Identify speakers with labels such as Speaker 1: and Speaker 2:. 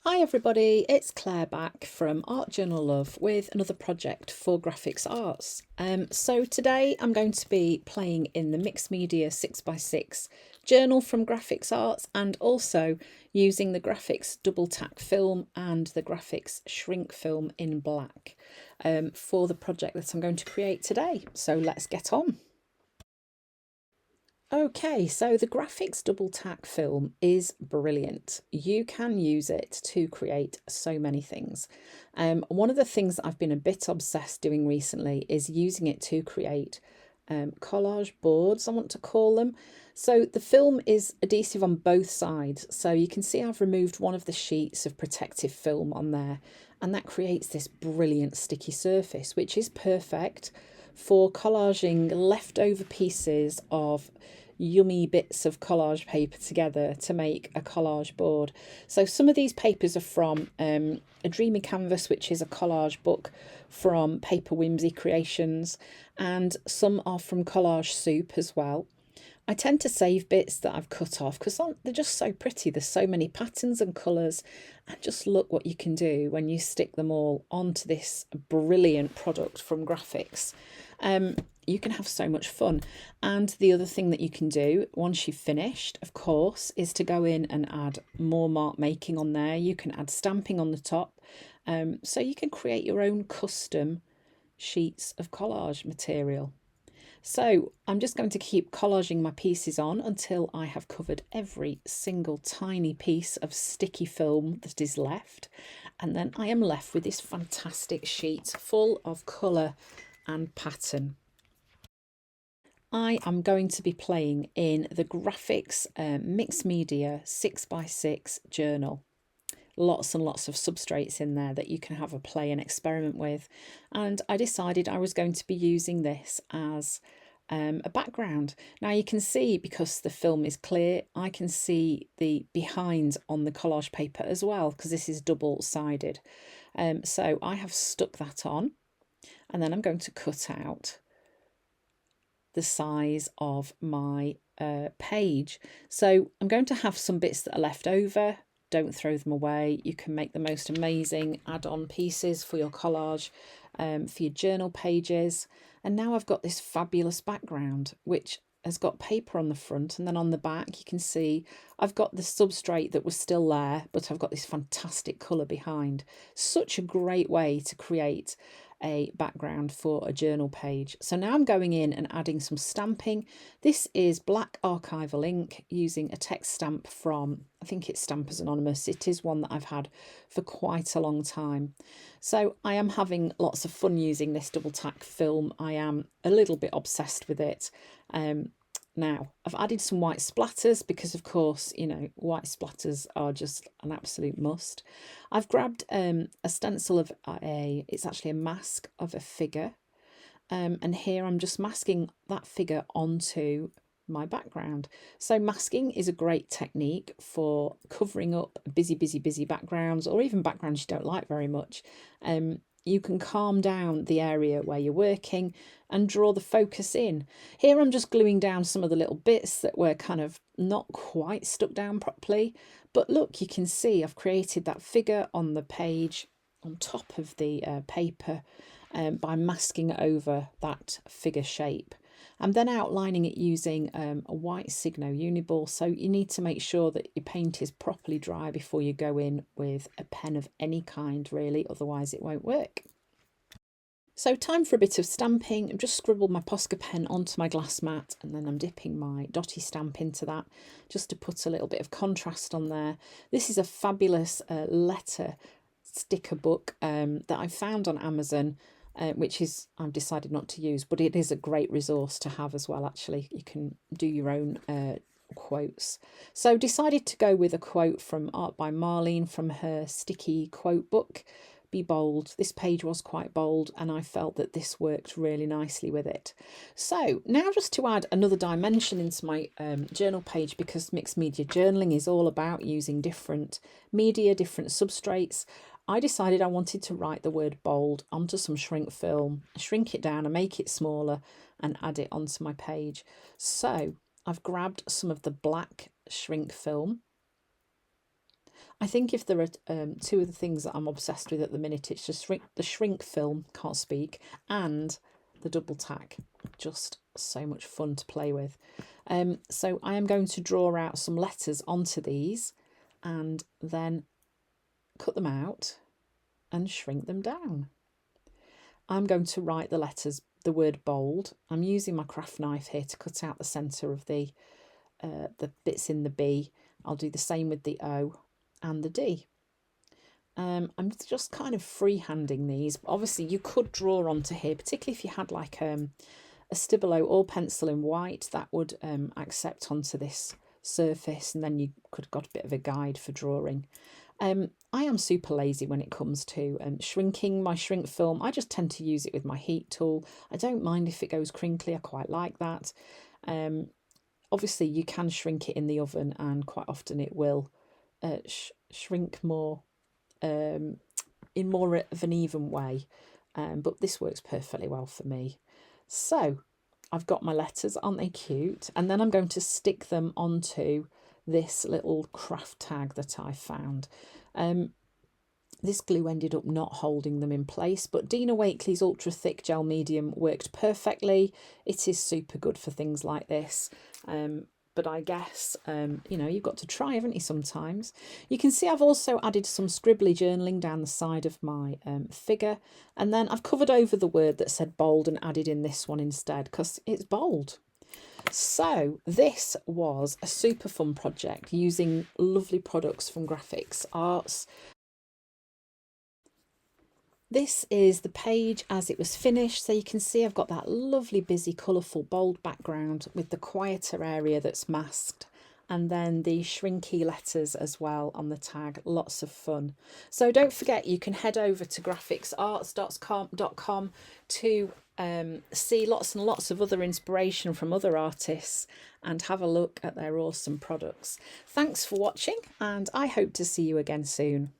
Speaker 1: Hi everybody, it's Claire back from Art Journal Love with another project for Graphics Arts. So today I'm going to be playing in the Mixed Media 6x6 journal from Graphics Arts and also using the Graphics Double Tack film and the Graphics Shrink film in black for the project that I'm going to create today. So let's get on. Okay, so the Graphics Double Tack film is brilliant. You can use it to create so many things. One of the things that I've been a bit obsessed doing recently is using it to create collage boards, I want to call them. So the film is adhesive on both sides. So you can see I've removed one of the sheets of protective film on there, and that creates this brilliant sticky surface, which is perfect for collaging leftover pieces of yummy bits of collage paper together to make a collage board. So some of these papers are from a Dreamy canvas, which is a collage book from Paper Whimsy Creations, and some are from Collage Soup as well. I tend to save bits that I've cut off because they're just so pretty. There's so many patterns and colours, and just look what you can do when you stick them all onto this brilliant product from Graphics. You can have so much fun. And the other thing that you can do once you've finished, of course, is to go in and add more mark making on there. You can add stamping on the top, so you can create your own custom sheets of collage material. So I'm just going to keep collaging my pieces on until I have covered every single tiny piece of sticky film that is left. And then I am left with this fantastic sheet full of colour and pattern. I am going to be playing in the Graphics Mixed Media 6x6 journal. Lots and lots of substrates in there that you can have a play and experiment with. And I decided I was going to be using this as a background. Now you can see, because the film is clear, I can see the behind on the collage paper as well, because this is double-sided. So I have stuck that on, and then I'm going to cut out the size of my page. So I'm going to have some bits that are left over. Don't throw them away. You can make the most amazing add-on pieces for your collage, for your journal pages. And now I've got this fabulous background, which has got paper on the front, and then on the back you can see I've got the substrate that was still there, but I've got this fantastic colour behind. Such a great way to create a background for a journal page. So now I'm going in and adding some stamping. This is black archival ink using a text stamp from, I think it's Stampers Anonymous. It is one that I've had for quite a long time. So I am having lots of fun using this double tack film. I am a little bit obsessed with it. Now, I've added some white splatters because, of course, you know, white splatters are just an absolute must. I've grabbed a stencil of it's actually a mask of a figure. And here I'm just masking that figure onto my background. So masking is a great technique for covering up busy backgrounds, or even backgrounds you don't like very much. You can calm down the area where you're working and draw the focus in. Here I'm just gluing down some of the little bits that were kind of not quite stuck down properly. But look, you can see I've created that figure on the page on top of the paper by masking over that figure shape. I'm then outlining it using a white Signo unibazl, so you need to make sure that your paint is properly dry before you go in with a pen of any kind, really, otherwise it won't work. So time for a bit of stamping. I've just scribbled my Posca pen onto my glass mat, and then I'm dipping my dotty stamp into that just to put a little bit of contrast on there. This is a fabulous letter sticker book that I found on Amazon, which is I've decided not to use, but it is a great resource to have as well. Actually, you can do your own quotes. So decided to go with a quote from Art by Marlene from her sticky quote book, Be Bold. This page was quite bold, and I felt that this worked really nicely with it. So now, just to add another dimension into my journal page, because mixed media journaling is all about using different media, different substrates, I decided I wanted to write the word bold onto some shrink film, shrink it down and make it smaller, and add it onto my page. So I've grabbed some of the black shrink film, I think if there are two of the things that I'm obsessed with at the minute, it's just the shrink film, can't speak, and the double tack. Just so much fun to play with. So I am going to draw out some letters onto these and then cut them out and shrink them down. I'm going to write the letters, the word bold. I'm using my craft knife here to cut out the centre of the bits in the B. I'll do the same with the O and the D. I'm just kind of freehanding these. Obviously, you could draw onto here, particularly if you had like a Stabilo or pencil in white, that would accept onto this surface, and then you could have got a bit of a guide for drawing. I am super lazy when it comes to shrinking my shrink film. I just tend to use it with my heat tool. I don't mind if it goes crinkly, I quite like that. Obviously, you can shrink it in the oven, and quite often it will shrink more in more of an even way. But this works perfectly well for me. So I've got my letters, aren't they cute? And then I'm going to stick them onto this little craft tag that I found. This glue ended up not holding them in place, but Dina Wakley's Ultra Thick Gel Medium worked perfectly. It is super good for things like this. But I guess, you know, you've got to try, haven't you, sometimes? You can see I've also added some scribbly journaling down the side of my figure. And then I've covered over the word that said bold and added in this one instead because it's bold. So this was a super fun project using lovely products from Grafix Arts. This is the page as it was finished, so you can see I've got that lovely busy colourful bold background with the quieter area that's masked, and then the shrinky letters as well on the tag. Lots of fun. So don't forget, you can head over to grafixarts.com to see lots and lots of other inspiration from other artists and have a look at their awesome products. Thanks for watching, and I hope to see you again soon.